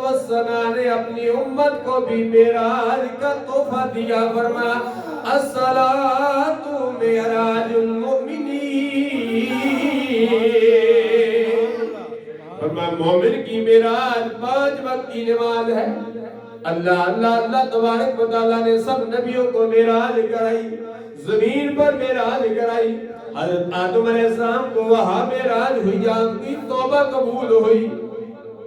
والسلام نے اپنی امت کو بھی معراج کا تحفہ دیا، فرمایا الصلاۃ معراج المؤمنین، فرمایا مومن کی معراج 5 وقت کی نماز ہے۔ اللہ اللہ اللہ تبارک و تعالیٰ نے سب نبیوں کو معراج کرائی، زمین پر معراج کرائی۔ حضرت آدم علیہ السلام کو وہاں معراج ہوئی جہاں کی توبہ قبول ہوئی،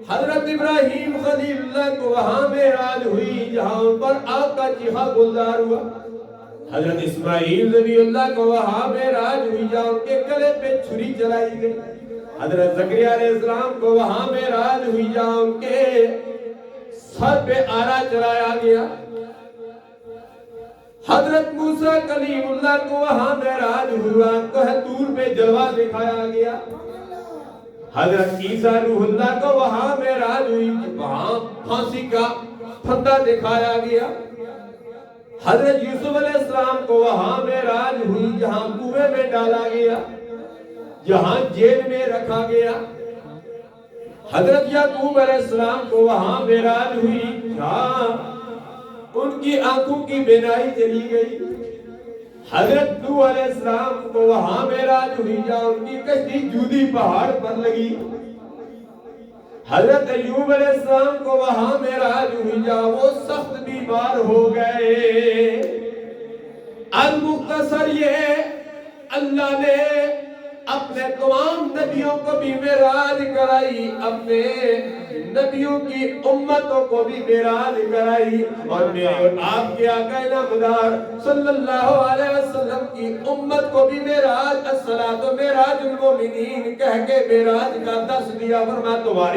حضرت ابراہیم خلیل اللہ کو وہاں معراج ہوئی جہاں پر آگ کا چیخا گلزار ہوا، حضرت اسماعیل نبی اللہ کو وہاں معراج ہوئی جہاں ان کے گلے پہ چھری چلائی گئی، حضرت زکریا علیہ السلام کو وہاں معراج ہوئی جہاں ان کے سر پہ آرا چلایا گیا، حضرت موسیٰ کلیم اللہ کو وہاں معراج ہوا، کوہ طور پہ جلوہ دکھایا گیا، حضرت عیسیٰ روح اللہ کو وہاں معراج ہوئی، وہاں پھانسی کا پھندا دکھایا گیا، حضرت یوسف علیہ السلام کو وہاں معراج ہوئی جہاں کنویں میں ڈالا گیا، جہاں جیل میں رکھا گیا، حضرت یعقوب علیہ السلام کو وہاں معراج ہوئی جہاں ان کی آنکھوں کی بینائی چلی گئی، حضرت نوح علیہ السلام کو وہاں معراج ہوئی جہاں ان کی کشتی جودی پہاڑ پر لگی، حضرت ایوب علیہ السلام کو وہاں معراج ہوئی جہاں وہ سخت بیمار ہو گئے۔ المختصر یہ اللہ نے اپنے تمام نبیوں کو بھی معراج کرائی، اپنے نبیوں کی امتوں کو بھی معراج کرائی، اور میرے اور آپ کے آقا نامدار صلی اللہ علیہ وسلم کی امت کو بھی معراج الصلاۃ معراج المومنین کہہ کے معراج کا دس دیا، فرمایا تمہاری